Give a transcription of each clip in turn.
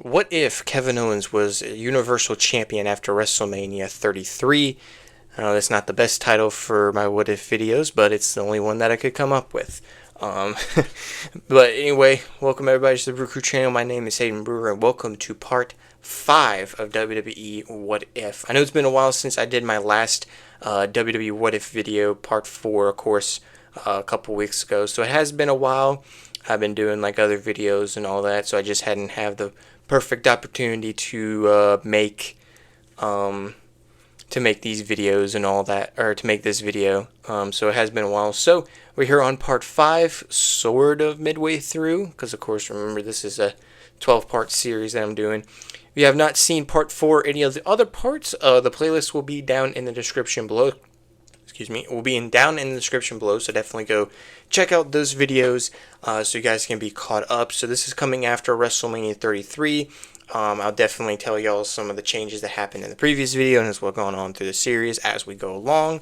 What if Kevin Owens was Universal Champion after WrestleMania 33? I know that's not the best title for my What If videos, but it's the only one that I could come up with. Um, but anyway, welcome everybody to the BrewCrew channel. My name is Hayden Brewer, and welcome to part 5 of WWE What If. I know it's been a while since I did my last WWE What If video, part 4, of course, a couple weeks ago. So it has been a while. I've been doing like other videos and all that, so I just hadn't had the perfect opportunity um, to make these videos and all that, or to make this video. So it has been a while. So we're here on part 5, sort of midway through, because of course, remember, this is a 12-part series that I'm doing. If you have not seen part 4, any of the other parts, the playlist will be down in the description below. Will be down in the description below, so definitely go check out those videos so you guys can be caught up. So this is coming after WrestleMania 33. I'll definitely tell y'all some of the changes that happened in the previous video and as well going on through the series as we go along.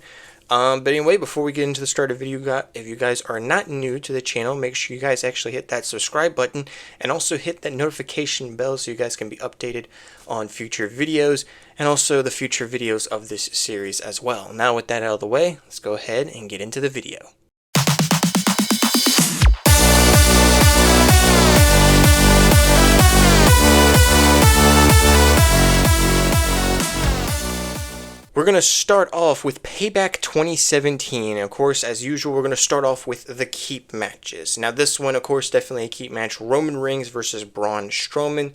But anyway, before we get into the start of the video, if you guys are not new to the channel, make sure you guys actually hit that subscribe button and also hit that notification bell so you guys can be updated on future videos and also the future videos of this series as well. Now with that out of the way, let's go ahead and get into the video. We're going to start off with Payback 2017. Of course, as usual, we're going to start off with the keep matches. Now, this one, of course, definitely a keep match. Roman Reigns versus Braun Strowman.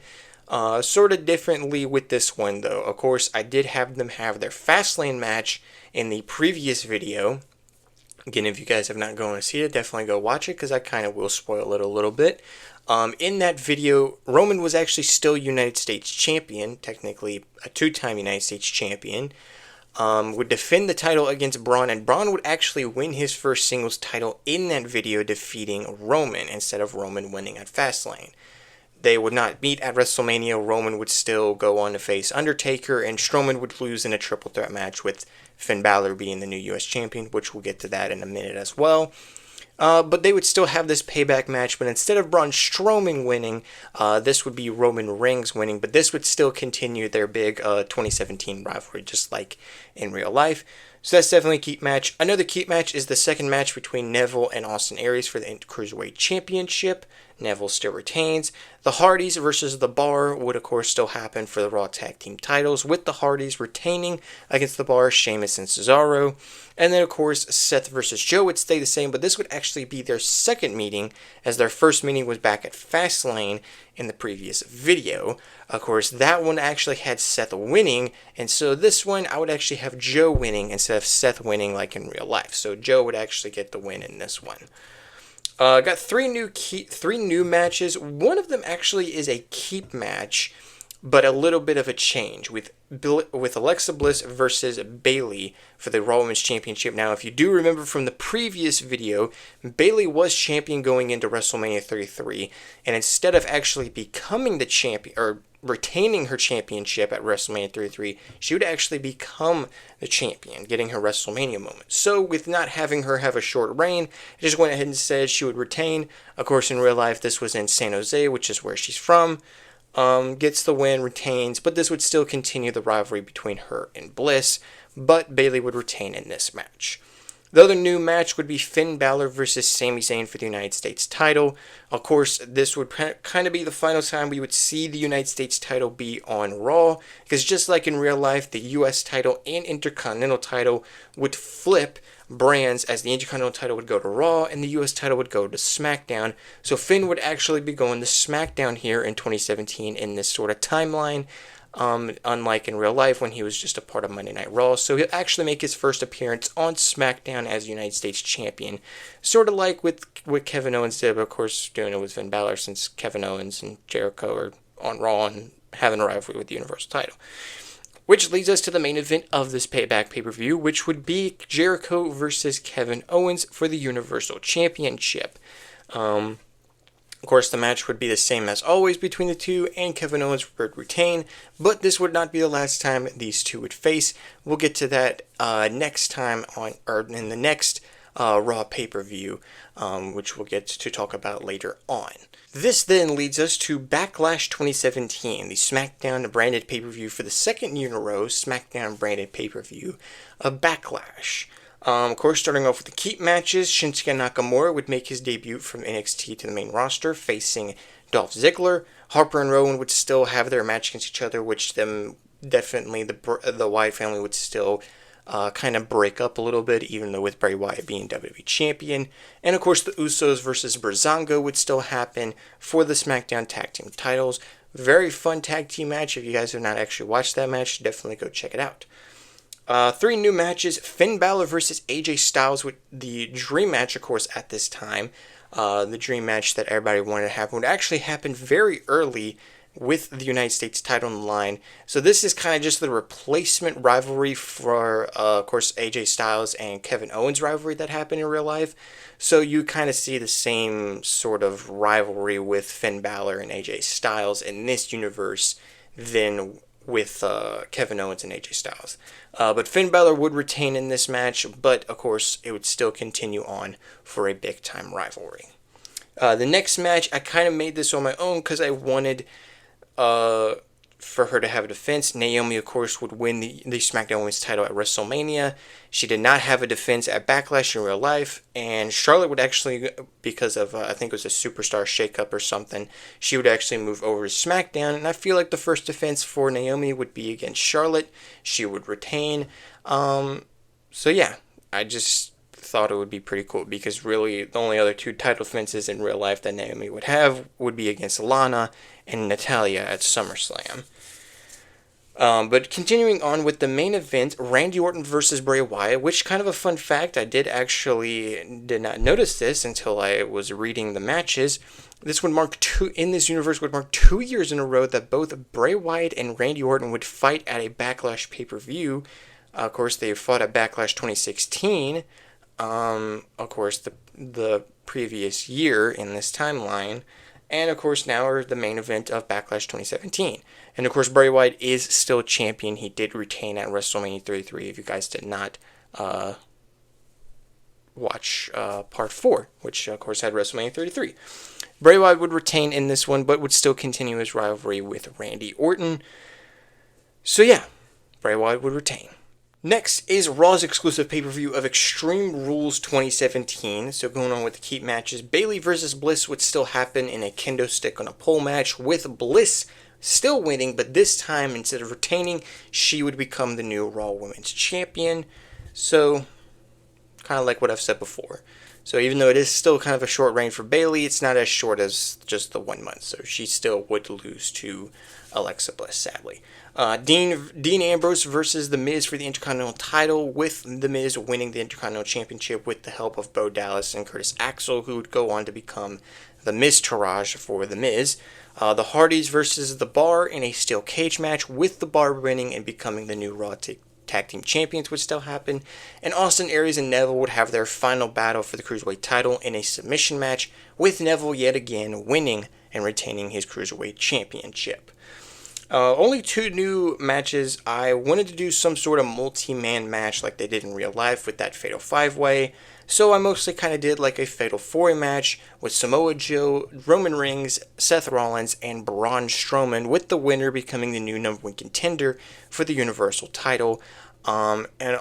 Sort of differently with this one, though. Of course, I did have them have their Fastlane match in the previous video. Again, if you guys have not gone to see it, definitely go watch it, because I kind of will spoil it a little bit. In that video, Roman was actually still United States Champion, technically a two-time United States Champion. Would defend the title against Braun, and Braun would actually win his first singles title in that video, defeating Roman instead of Roman winning at Fastlane. They would not meet at WrestleMania. Roman would still go on to face Undertaker, and Strowman would lose in a triple threat match with Finn Balor being the new US champion, which we'll get to that in a minute as well. But they would still have this payback match, but instead of Braun Strowman winning, this would be Roman Reigns winning, but this would still continue their big 2017 rivalry, just like in real life. So that's definitely a keep match. Another keep match is the second match between Neville and Austin Aries for the Cruiserweight Championship. Neville still retains. The Hardys versus The Bar would, of course, still happen for the Raw Tag Team titles, with the Hardys retaining against The Bar, Sheamus, and Cesaro. And then, of course, Seth versus Joe would stay the same, but this would actually be their second meeting, as their first meeting was back at Fastlane in the previous video. Of course, that one actually had Seth winning, and so this one I would actually have Joe winning instead of Seth winning like in real life. So Joe would actually get the win in this one. Got three new matches. One of them actually is a keep match, but a little bit of a change with Alexa Bliss versus Bayley for the Raw Women's Championship. Now, if you do remember from the previous video, Bayley was champion going into WrestleMania 33, and instead of actually becoming the champion or retaining her championship at WrestleMania 33, she would actually become the champion, getting her WrestleMania moment. So, with not having her have a short reign, I just went ahead and said she would retain. Of course, in real life, this was in San Jose, which is where she's from. Gets the win, retains, but this would still continue the rivalry between her and Bliss, but Bayley would retain in this match. The other new match would be Finn Balor versus Sami Zayn for the United States title. Of course, this would kind of be the final time we would see the United States title be on Raw, because just like in real life, the US title and Intercontinental title would flip brands, as the Intercontinental title would go to Raw and the US title would go to SmackDown. So Finn would actually be going to SmackDown here in 2017 in this sort of timeline. Unlike in real life when he was just a part of Monday Night Raw. So he'll actually make his first appearance on SmackDown as United States Champion. Sort of like with what Kevin Owens did, but of course doing it with Finn Balor, since Kevin Owens and Jericho are on Raw and having a rivalry with the Universal title. Which leads us to the main event of this Payback pay-per-view, which would be Jericho versus Kevin Owens for the Universal Championship. Of course, the match would be the same as always between the two, and Kevin Owens would retain, but this would not be the last time these two would face. We'll get to that next time in the next Raw pay-per-view, which we'll get to talk about later on. This then leads us to Backlash 2017, the SmackDown branded pay-per-view for the second year in a row, SmackDown branded pay-per-view, a Backlash. Of course, starting off with the keep matches, Shinsuke Nakamura would make his debut from NXT to the main roster, facing Dolph Ziggler. Harper and Rowan would still have their match against each other, which them definitely the Wyatt family would still kind of break up a little bit, even though with Bray Wyatt being WWE Champion. And of course, the Usos versus Breezango would still happen for the SmackDown Tag Team titles. Very fun tag team match. If you guys have not actually watched that match, definitely go check it out. 3 new matches: Finn Balor versus AJ Styles, with the dream match, of course, at this time. The dream match that everybody wanted to happen would actually happen very early with the United States title on the line. So this is kind of just the replacement rivalry for, of course, AJ Styles and Kevin Owens rivalry that happened in real life. So you kind of see the same sort of rivalry with Finn Balor and AJ Styles in this universe than with Kevin Owens and AJ Styles. But Finn Balor would retain in this match, but of course it would still continue on for a big time rivalry. The next match, I kind of made this on my own because I wanted for her to have a defense. Naomi, of course, would win the SmackDown Women's title at WrestleMania. She did not have a defense at Backlash in real life, and Charlotte would actually, because of, I think it was a superstar shakeup or something, she would actually move over to SmackDown, and I feel like the first defense for Naomi would be against Charlotte. She would retain. So yeah, I just thought it would be pretty cool, because really the only other 2 title defenses in real life that Naomi would have would be against Lana and Natalya at SummerSlam. But continuing on with the main event, Randy Orton versus Bray Wyatt, which, kind of a fun fact, I did not notice this until I was reading the matches. This would mark in this universe would mark 2 years in a row that both Bray Wyatt and Randy Orton would fight at a Backlash pay-per-view. Of course, they fought at Backlash 2016. Of course, the previous year in this timeline. And of course, now are the main event of Backlash 2017. And of course, Bray Wyatt is still champion. He did retain at WrestleMania 33, if you guys did not watch Part 4, which of course had WrestleMania 33. Bray Wyatt would retain in this one, but would still continue his rivalry with Randy Orton. So yeah, Bray Wyatt would retain. Next is Raw's exclusive pay-per-view of Extreme Rules 2017. So going on with the keep matches, Bayley versus Bliss would still happen in a kendo stick on a pole match, with Bliss still winning, but this time, instead of retaining, she would become the new Raw Women's Champion. So, kind of like what I've said before. So even though it is still kind of a short reign for Bayley, it's not as short as just the 1 month. So she still would lose to Alexa Bliss, sadly. Dean Ambrose versus The Miz for the Intercontinental title, with The Miz winning the Intercontinental Championship with the help of Bo Dallas and Curtis Axel, who would go on to become The Miz-Taraj for The Miz. The Hardys versus The Bar in a steel cage match, with The Bar winning and becoming the new Raw Tag Team Champions would still happen. And Austin Aries and Neville would have their final battle for the Cruiserweight title in a submission match, with Neville yet again winning and retaining his Cruiserweight Championship. Only 2 new matches. I wanted to do some sort of multi-man match like they did in real life with that Fatal 5-Way. So I mostly kind of did like a Fatal 4-Way match with Samoa Joe, Roman Reigns, Seth Rollins, and Braun Strowman, with the winner becoming the new #1 contender for the Universal title. And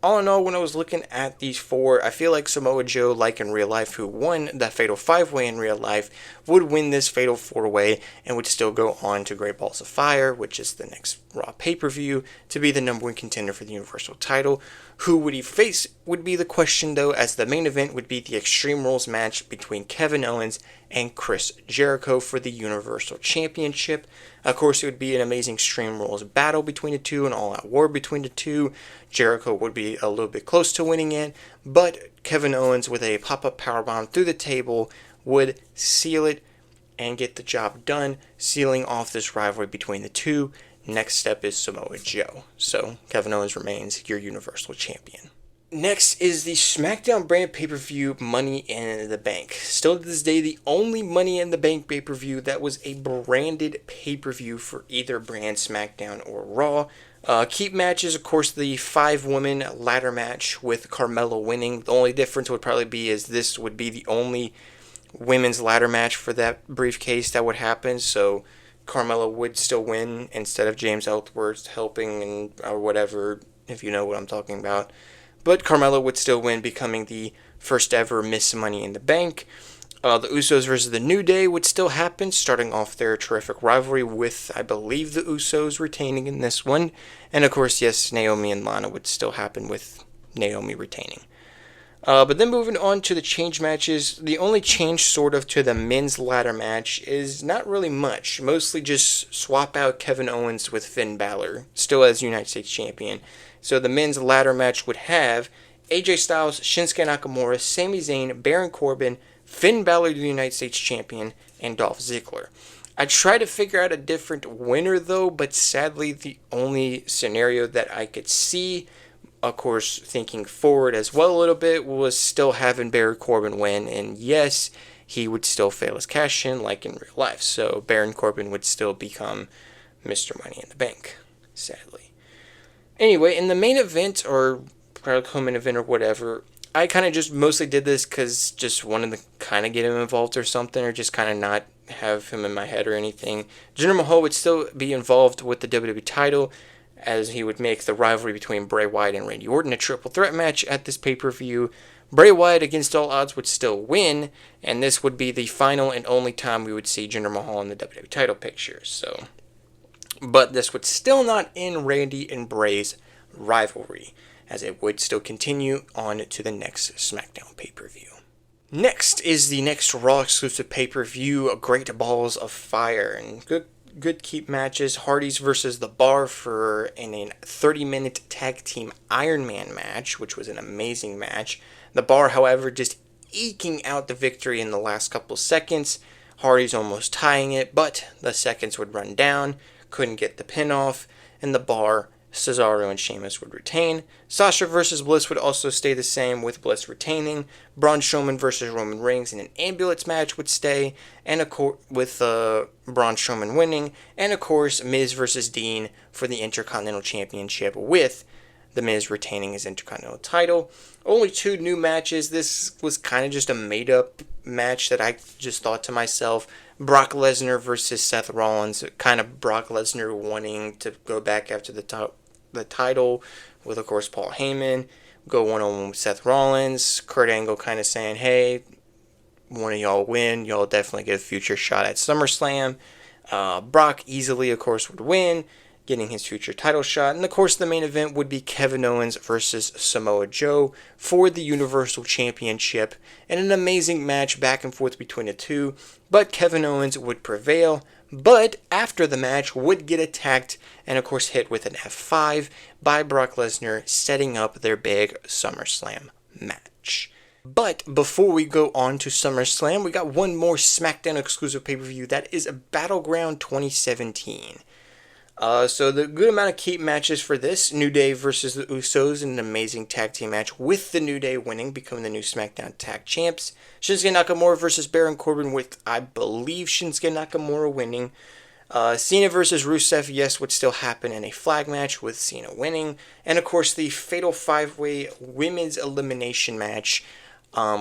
all in all, when I was looking at these 4, I feel like Samoa Joe, like in real life, who won that Fatal 5-Way in real life, would win this Fatal 4-Way and would still go on to Great Balls of Fire, which is the next Raw pay-per-view, to be the #1 contender for the Universal title. Who would he face would be the question, though, as the main event would be the Extreme Rules match between Kevin Owens and Chris Jericho for the Universal Championship. Of course, it would be an amazing Extreme Rules battle between the two, an all-out war between the two. Jericho would be a little bit close to winning it, but Kevin Owens, with a pop-up powerbomb through the table, would seal it and get the job done, sealing off this rivalry between the two. Next step is Samoa Joe. So Kevin Owens remains your Universal Champion. Next is the SmackDown brand pay-per-view Money in the Bank. Still to this day, the only Money in the Bank pay-per-view that was a branded pay-per-view for either brand, SmackDown or Raw. Keep matches, of course, the 5-woman ladder match with Carmella winning. The only difference would probably be is this would be the only women's ladder match for that briefcase that would happen, so Carmella would still win instead of James Ellsworth helping and or whatever, if you know what I'm talking about. But Carmella would still win, becoming the first ever Miss Money in the Bank. The Usos versus the New Day would still happen, starting off their terrific rivalry with, I believe, the Usos retaining in this one. And of course, yes, Naomi and Lana would still happen with Naomi retaining. But then moving on to the change matches, the only change sort of to the men's ladder match is not really much. Mostly just swap out Kevin Owens with Finn Balor, still as United States Champion. So the men's ladder match would have AJ Styles, Shinsuke Nakamura, Sami Zayn, Baron Corbin, Finn Balor, the United States Champion, and Dolph Ziggler. I tried to figure out a different winner though, but sadly the only scenario that I could see, of course, thinking forward as well a little bit, was still having Baron Corbin win. And yes, he would still fail his cash in like in real life. So Baron Corbin would still become Mr. Money in the Bank, sadly. Anyway, in the main event, or probably co-main event or whatever, I kind of just mostly did this because just wanted to kind of get him involved or something, or just kind of not have him in my head or anything. Jinder Mahal would still be involved with the WWE title, as he would make the rivalry between Bray Wyatt and Randy Orton a triple threat match at this pay-per-view. Bray Wyatt, against all odds, would still win, and this would be the final and only time we would see Jinder Mahal in the WWE title picture. But this would still not end Randy and Bray's rivalry, as it would still continue on to the next SmackDown pay-per-view. Next is the next Raw exclusive pay-per-view, Great Balls of Fire, and good keep matches. Hardys versus The Bar for a 30-minute tag team Iron Man match, which was an amazing match. The Bar, however, just eking out the victory in the last couple seconds. Hardys almost tying it, but the seconds would run down, couldn't get the pin off, and The Bar, Cesaro, and Sheamus would retain. Sasha versus Bliss would also stay the same, with Bliss retaining. Braun Strowman versus Roman Reigns in an ambulance match would stay, and with Braun Strowman winning. And of course, Miz versus Dean for the Intercontinental Championship, with The Miz retaining his Intercontinental title. Only 2 new matches. This was kind of just a made-up match that I just thought to myself. Brock Lesnar versus Seth Rollins. Kind of Brock Lesnar wanting to go back after the title, with of course Paul Heyman, go one-on-one with Seth Rollins. Kurt Angle kind of saying, hey, one of y'all win, y'all definitely get a future shot at SummerSlam. Brock easily, of course, would win, getting his future title shot. And of course the main event would be Kevin Owens versus Samoa Joe for the Universal Championship, and an amazing match back and forth between the two, but Kevin Owens would prevail, but after the match would get attacked and of course hit with an F5 by Brock Lesnar, setting up their big SummerSlam match. But before we go on to SummerSlam, we got one more SmackDown exclusive pay-per-view, that is Battleground 2017. So the good amount of keep matches for this: New Day versus the Usos in an amazing tag team match, with the New Day winning, becoming the new SmackDown Tag Champs. Shinsuke Nakamura versus Baron Corbin, with, I believe, Shinsuke Nakamura winning. Cena versus Rusev, yes, would still happen in a flag match, with Cena winning. And of course the Fatal 5-Way Women's Elimination match,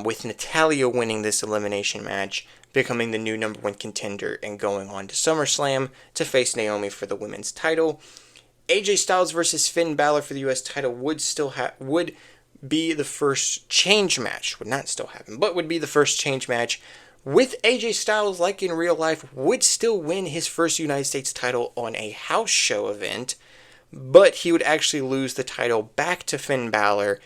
with Natalya winning this elimination match, becoming the new number 1 contender and going on to SummerSlam to face Naomi for the women's title. AJ Styles versus Finn Balor for the US title would be the first change match. Would not still happen, but would be the first change match, with AJ Styles, like in real life, would still win his first United States title on a house show event, but he would actually lose the title back to Finn Balor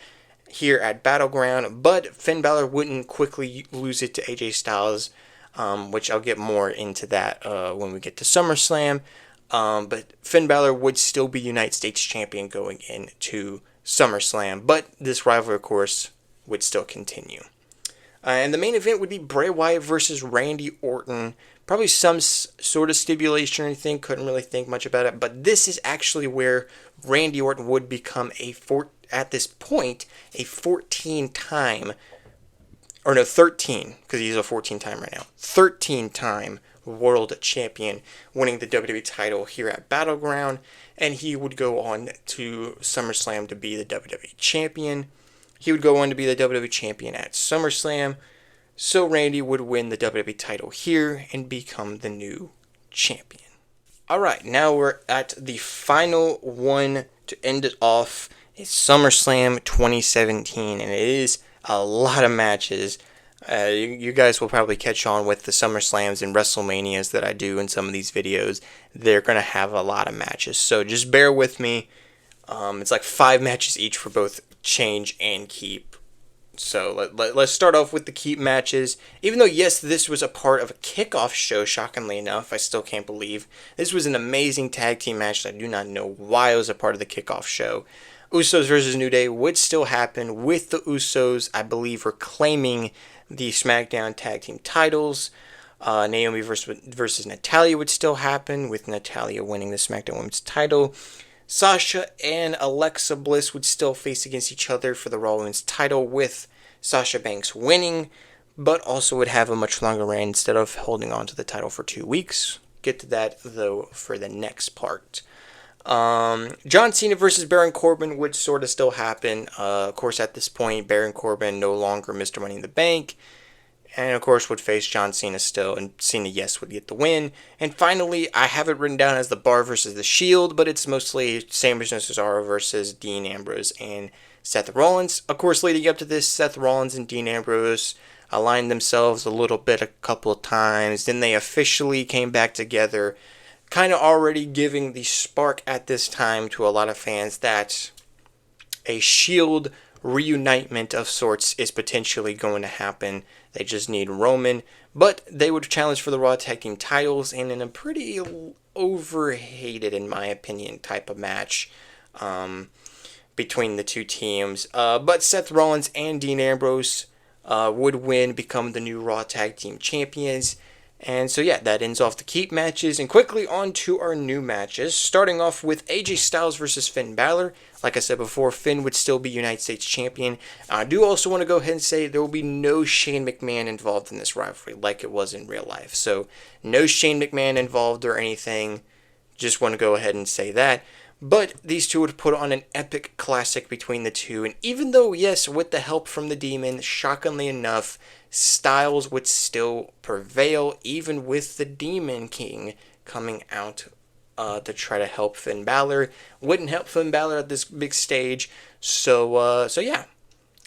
here at Battleground. But Finn Balor wouldn't quickly lose it to AJ Styles, which I'll get more into that when we get to SummerSlam. But Finn Balor would still be United States Champion going into SummerSlam, but this rivalry, of course, would still continue. And the main event would be Bray Wyatt versus Randy Orton. Probably some sort of stipulation or anything, couldn't really think much about it, but this is actually where Randy Orton would become a at this point a 14-time, or no, 13, because he's a 14-time right now, 13-time world champion, winning the WWE title here at Battleground, and he would go on to SummerSlam to be the WWE champion. He would go on to be the WWE champion at SummerSlam, so Randy would win the WWE title here and become the new champion. Alright, now we're at the final one to end it off. It's SummerSlam 2017, and it is a lot of matches. You guys will probably catch on with the SummerSlams and WrestleManias that I do in some of these videos. They're going to have a lot of matches, so just bear with me. It's like 5 matches each for both change and keep. So let's start off with the keep matches. Even though, yes, this was a part of a kickoff show, shockingly enough, I still can't believe. This was an amazing tag team match. I do not know why it was a part of the kickoff show. Usos versus New Day would still happen, with the Usos, I believe, reclaiming the SmackDown tag team titles. Naomi versus Natalya would still happen, with Natalya winning the SmackDown Women's title. Sasha and Alexa Bliss would still face against each other for the Raw Women's title, with Sasha Banks winning, but also would have a much longer reign instead of holding on to the title for 2 weeks. Get to that, though, for the next part. John Cena versus Baron Corbin would sort of still happen. Of course, at this point, Baron Corbin no longer Mr. Money in the Bank, and of course would face John Cena still, and Cena, yes, would get the win. And finally, I have it written down as the Bar versus the Shield, but it's mostly Sammy Cesaro versus Dean Ambrose and Seth Rollins. Of course, leading up to this, Seth Rollins and Dean Ambrose aligned themselves a little bit a couple of times. Then they officially came back together, kind of already giving the spark at this time to a lot of fans that a Shield reunitement of sorts is potentially going to happen. They just need Roman, but they would challenge for the Raw Tag Team titles, and in a pretty overhated, in my opinion, type of match between the two teams. But Seth Rollins and Dean Ambrose would win, become the new Raw Tag Team champions. And so yeah, that ends off the keep matches, and quickly on to our new matches, starting off with AJ Styles versus Finn Balor. Like I said before, Finn would still be United States Champion. I do also want to go ahead and say there will be no Shane McMahon involved in this rivalry like it was in real life. So no Shane McMahon involved or anything, just want to go ahead and say that. But these two would put on an epic classic between the two, and even though, yes, with the help from the Demon, shockingly enough, Styles would still prevail, even with the Demon King coming out to try to help Finn Balor. Wouldn't help Finn Balor at this big stage, so yeah.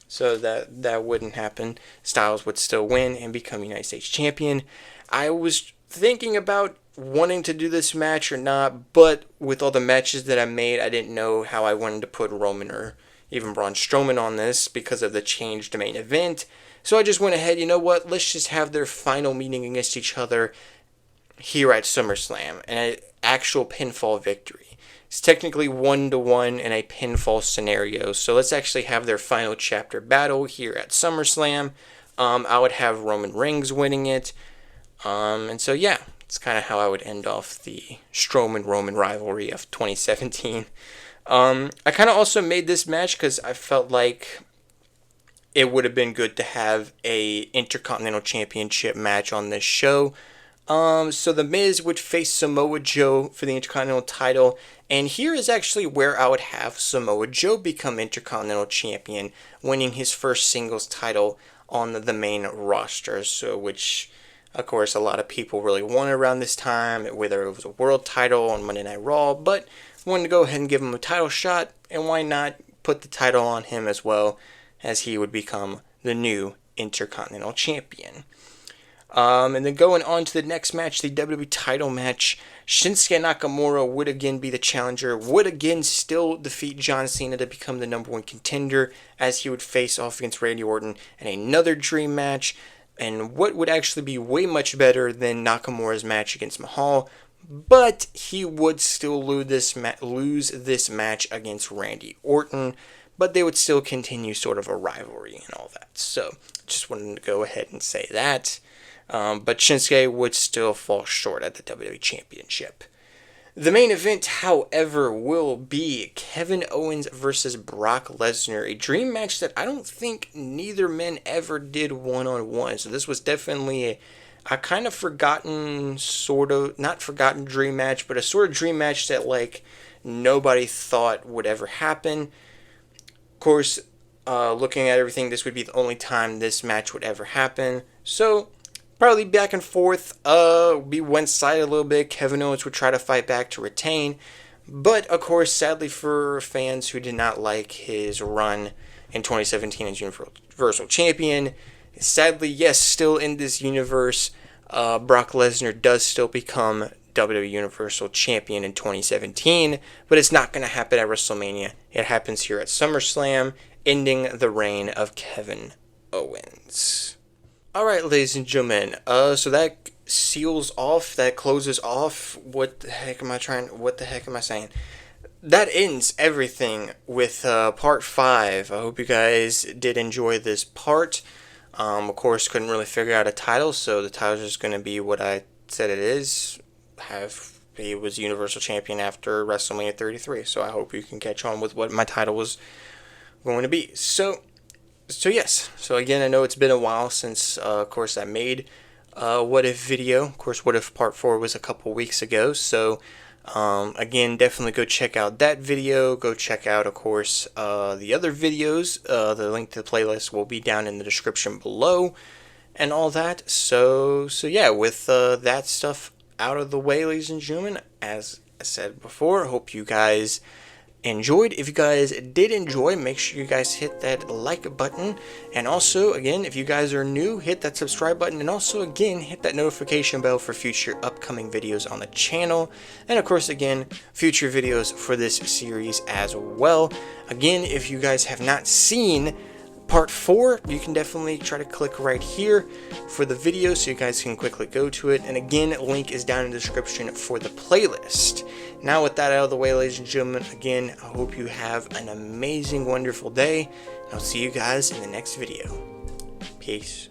So that wouldn't happen. Styles would still win and become United States Champion. I was thinking about wanting to do this match or not, but with all the matches that I made, I didn't know how I wanted to put Roman or even Braun Strowman on this because of the change to main event. So I just went ahead, you know what, let's just have their final meeting against each other here at SummerSlam, and an actual pinfall victory. It's technically 1-1 in a pinfall scenario, so let's actually have their final chapter battle here at SummerSlam. I would have Roman Reigns winning it, and so yeah, it's kind of how I would end off the Strowman-Roman rivalry of 2017. I kind of also made this match because I felt like it would have been good to have a Intercontinental Championship match on this show. So The Miz would face Samoa Joe for the Intercontinental title, and here is actually where I would have Samoa Joe become Intercontinental Champion, winning his first singles title on the main roster, so which, of course, a lot of people really wanted around this time, whether it was a world title on Monday Night Raw, but wanted to go ahead and give him a title shot, and why not put the title on him as well, as he would become the new Intercontinental Champion. And then going on to the next match, the WWE title match, Shinsuke Nakamura would again be the challenger, would again still defeat John Cena to become the number one contender, as he would face off against Randy Orton in another dream match, and what would actually be way much better than Nakamura's match against Mahal, but he would still lose this match against Randy Orton, but they would still continue sort of a rivalry and all that. So just wanted to go ahead and say that. But Shinsuke would still fall short at the WWE Championship. The main event, however, will be Kevin Owens versus Brock Lesnar, a dream match that I don't think neither men ever did one-on-one. So this was definitely a kind of forgotten, sort of, not forgotten dream match, but a sort of dream match that, like, nobody thought would ever happen. Of course, looking at everything, this would be the only time this match would ever happen. So probably back and forth, be one-sided a little bit. Kevin Owens would try to fight back to retain. But, of course, sadly for fans who did not like his run in 2017 as Universal Champion, sadly, yes, still in this universe, Brock Lesnar does still become WWE Universal Champion in 2017, but it's not going to happen at WrestleMania. It happens here at SummerSlam, ending the reign of Kevin Owens. Alright, ladies and gentlemen, so that closes off, what the heck am I saying? That ends everything with part 5. I hope you guys did enjoy this part. Of course, couldn't really figure out a title, so the title is just going to be what I said it is. He was Universal Champion after WrestleMania 33, so I hope you can catch on with what my title was going to be. So yes. So again, I know it's been a while since, of course, I made What If video. Of course, What If Part 4 was a couple weeks ago. So again, definitely go check out that video. Go check out, of course, the other videos. The link to the playlist will be down in the description below and all that. So yeah, with that stuff out of the way, ladies and gentlemen, as I said before, I hope you guys enjoyed. If you guys did enjoy, make sure you guys hit that like button, and also again, if you guys are new, hit that subscribe button, and also again hit that notification bell for future upcoming videos on the channel, and of course again future videos for this series as well. Again, if you guys have not seen Part 4, you can definitely try to click right here for the video so you guys can quickly go to it. And again, link is down in the description for the playlist. Now with that out of the way, ladies and gentlemen, again, I hope you have an amazing, wonderful day. And I'll see you guys in the next video. Peace.